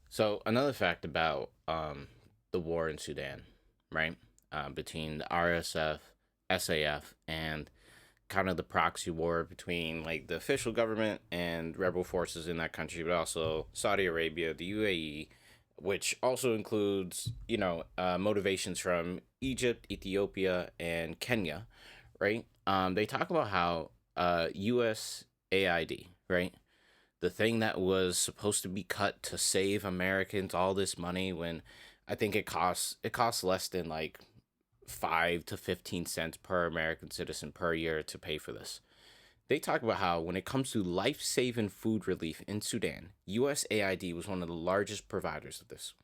So another fact about the war in Sudan, right? Between the RSF, SAF, and kind of the proxy war between like the official government and rebel forces in that country, but also Saudi Arabia, the UAE, which also includes motivations from Egypt, Ethiopia, and Kenya, right? They talk about how USAID, right? The thing that was supposed to be cut to save Americans all this money when I think it costs less than like 5 to 15 cents per American citizen per year to pay for this. They talk about how when it comes to life-saving food relief in Sudan, USAID was one of the largest providers of this,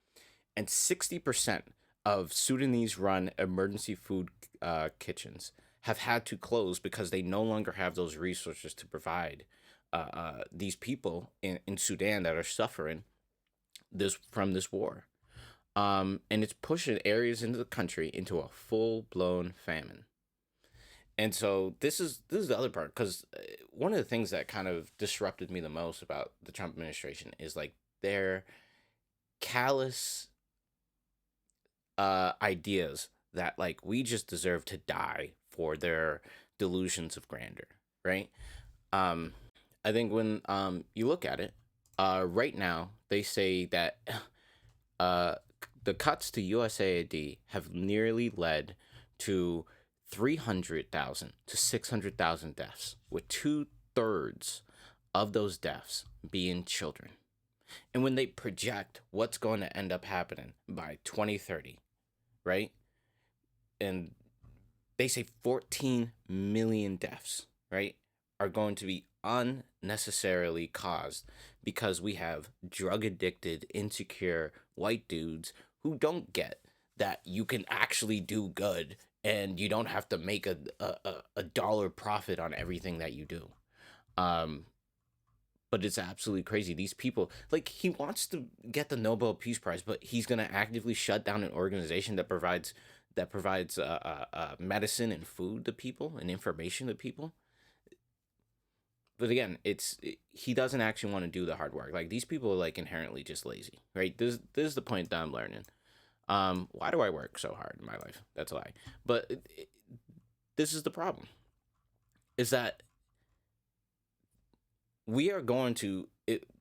and 60% of Sudanese-run emergency food kitchens have had to close because they no longer have those resources to provide these people in Sudan that are suffering this from this war. And it's pushing areas into the country into a full blown famine. And so this is the other part because one of the things that kind of disrupted me the most about the Trump administration is like their callous ideas that like we just deserve to die for their delusions of grandeur, right? Um, I think when you look at it, right now they say that uh, the cuts to USAID have nearly led to 300,000 to 600,000 deaths, with two-thirds of those deaths being children. And when they project what's going to end up happening by 2030, right? And they say 14 million deaths, right, are going to be unnecessarily caused because we have drug addicted, insecure white dudes who don't get that you can actually do good and you don't have to make a dollar profit on everything that you do. Um, but it's absolutely crazy. These people, like, he wants to get the Nobel Peace Prize, but he's gonna actively shut down an organization that provides medicine and food to people and information to people. But again, he doesn't actually want to do the hard work. Like these people are like inherently just lazy, right? This is the point that I'm learning. Why do I work so hard in my life? That's a lie. But this is the problem: is that we are going to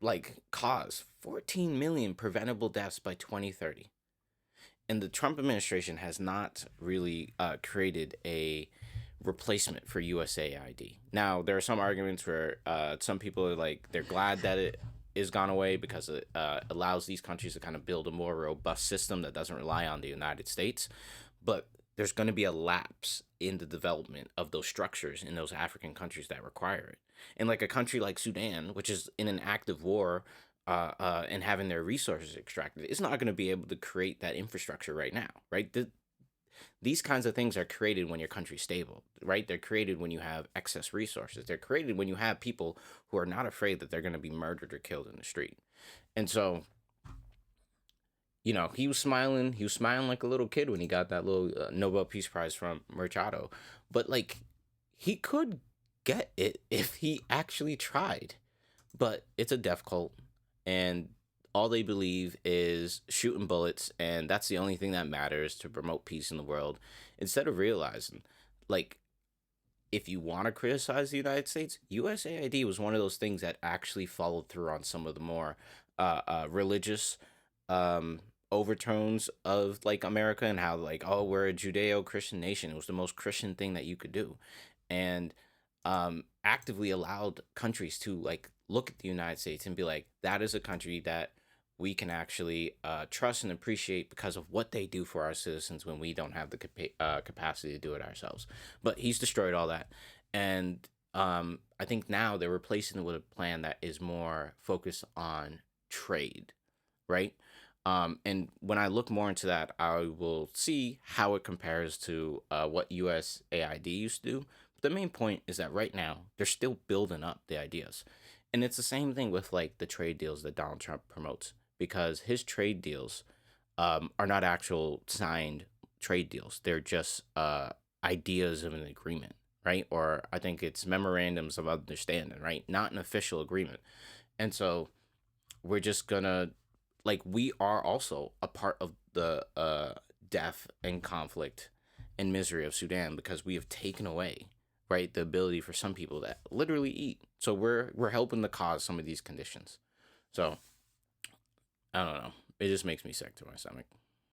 like cause 14 million preventable deaths by 2030, and the Trump administration has not really created a replacement for USAID. Now, there are some arguments where some people are like they're glad that it is gone away because it allows these countries to kind of build a more robust system that doesn't rely on the United States. But there's going to be a lapse in the development of those structures in those African countries that require it. And like a country like Sudan, which is in an active war and having their resources extracted, it's not going to be able to create that infrastructure right now, right? These kinds of things are created when your country's stable, right? They're created when you have excess resources. They're created when you have people who are not afraid that they're going to be murdered or killed in the street. And so, he was smiling. He was smiling like a little kid when he got that little Nobel Peace Prize from Machado. But like, he could get it if he actually tried. But it's a death cult, and all they believe is shooting bullets, and that's the only thing that matters to promote peace in the world. Instead of realizing, like, if you want to criticize the United States, USAID was one of those things that actually followed through on some of the more religious overtones of like America and how like, oh, we're a Judeo-Christian nation. It was the most Christian thing that you could do, and actively allowed countries to like look at the United States and be like, that is a country that we can actually trust and appreciate because of what they do for our citizens when we don't have the capacity to do it ourselves. But he's destroyed all that, and I think now they're replacing it with a plan that is more focused on trade, right? And when I look more into that, I will see how it compares to what USAID used to do. But the main point is that right now they're still building up the ideas, and it's the same thing with like the trade deals that Donald Trump promotes because his trade deals are not actual signed trade deals. They're just ideas of an agreement, right? Or I think it's memorandums of understanding, right? Not an official agreement. And so we're just gonna like we are also a part of the death and conflict and misery of Sudan because we have taken away, right, the ability for some people that literally eat. So we're helping to cause some of these conditions. So I don't know. It just makes me sick to my stomach.